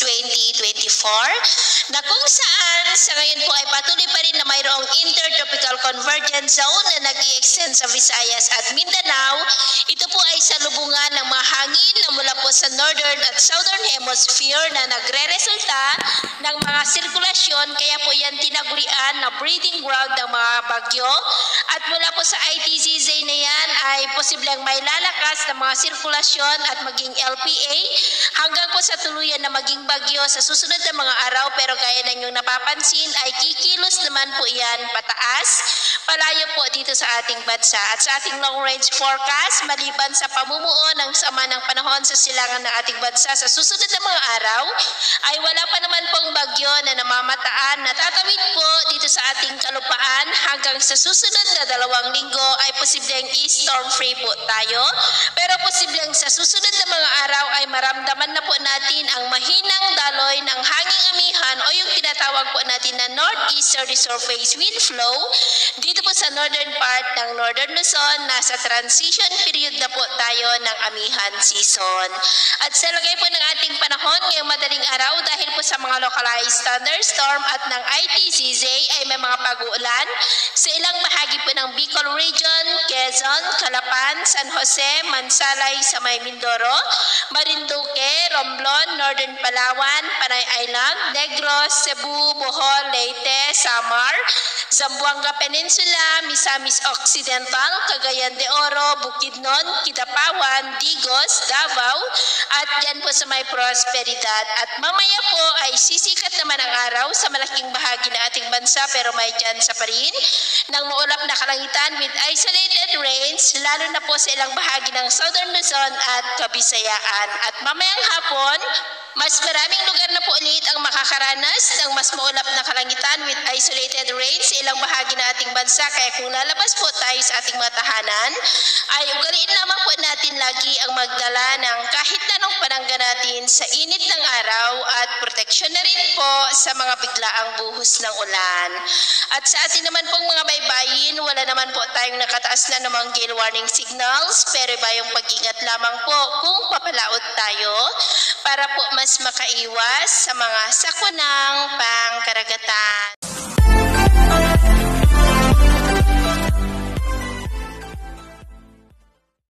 2024 na kung saan sa ngayon po ay patuloy pa rin na mayroong intertropical convergence zone na nag-i-extend sa Visayas at Mindanao. Ito po ay salubungan ng mga hangin na mula po sa northern at southern hemisphere na nagre-resulta ng mga sirkulasyon, kaya po yan tinagurian na breeding ground ng mga bagyo. At mula po sa ITZZ na yan ay posibleng may lalakas ng mga sirkulasyon at maging LPA hanggang po sa tuluyan na maging bagyo sa susunod na mga araw, pero gaya na inyong napapansin ay kikilos naman po yan pataas, palayo po dito sa ating bansa. At sa ating long range forecast, maliban sa pamumuo ng sama ng panahon sa silangan ng ating bansa sa susunod na mga araw, ay wala pa naman pong bagyo na namamataan na tatawid po dito sa ating kalupaan. Hanggang sa susunod na 2 linggo ay posibleng storm free po tayo, pero posibleng sa susunod na mga araw ay maramdaman na po natin ang mahinang daloy ng hanging amihan o yung tinatawag po natin na northeasterly surface wind flow dito po sa northern part ng northern Luzon. Nasa transition period na po tayo ng amihan season. At sa lagay po ng ating panahon ngayong madaling araw, dahil po sa mga localized thunderstorm at ng ITZZ ay may mga pag-uulan sa ilang bahagi po ng Bicol Region, Quezon, Calapan, San Jose, Mansalay sa may Mindoro, Marinduque, Romblon, Northern Palawan, Panay Island, Negros, Cebu, Bohol, Leyte, Samar, Zamboanga Peninsula, Misamis Occidental, Cagayan de Oro, Bukidnon, Kidapawan, Digos, Davao, at yan po sa may Prosperidad. At mamaya po ay sisikat naman ang araw sa malaking bahagi ng ating bansa, pero may tsansa pa rin ng maulap na kalangitan with isolated rains, lalo na po sa ilang bahagi ng Southern Luzon at Kabisayaan. At mamayang hapon, mas maraming lugar na po ulit ang makakaranas ng mas maulap na kalangitan with isolated rains sa ilang bahagi ng ating bansa. Kaya kung lalabas po tayo sa ating mga tahanan, ay ugaliin lamang po natin lagi ang magdala ng kahit anong panangga natin sa init ng araw at proteksyon na rin po sa mga biglaang buhos ng ulan. At sa atin naman pong mga baybayin, wala naman po tayong nakataas na namang gale warning signals, pero iba yung pag-ingat lamang po kung papalaot tayo para po mas makaiwas sa mga sakunang pangkaragatan.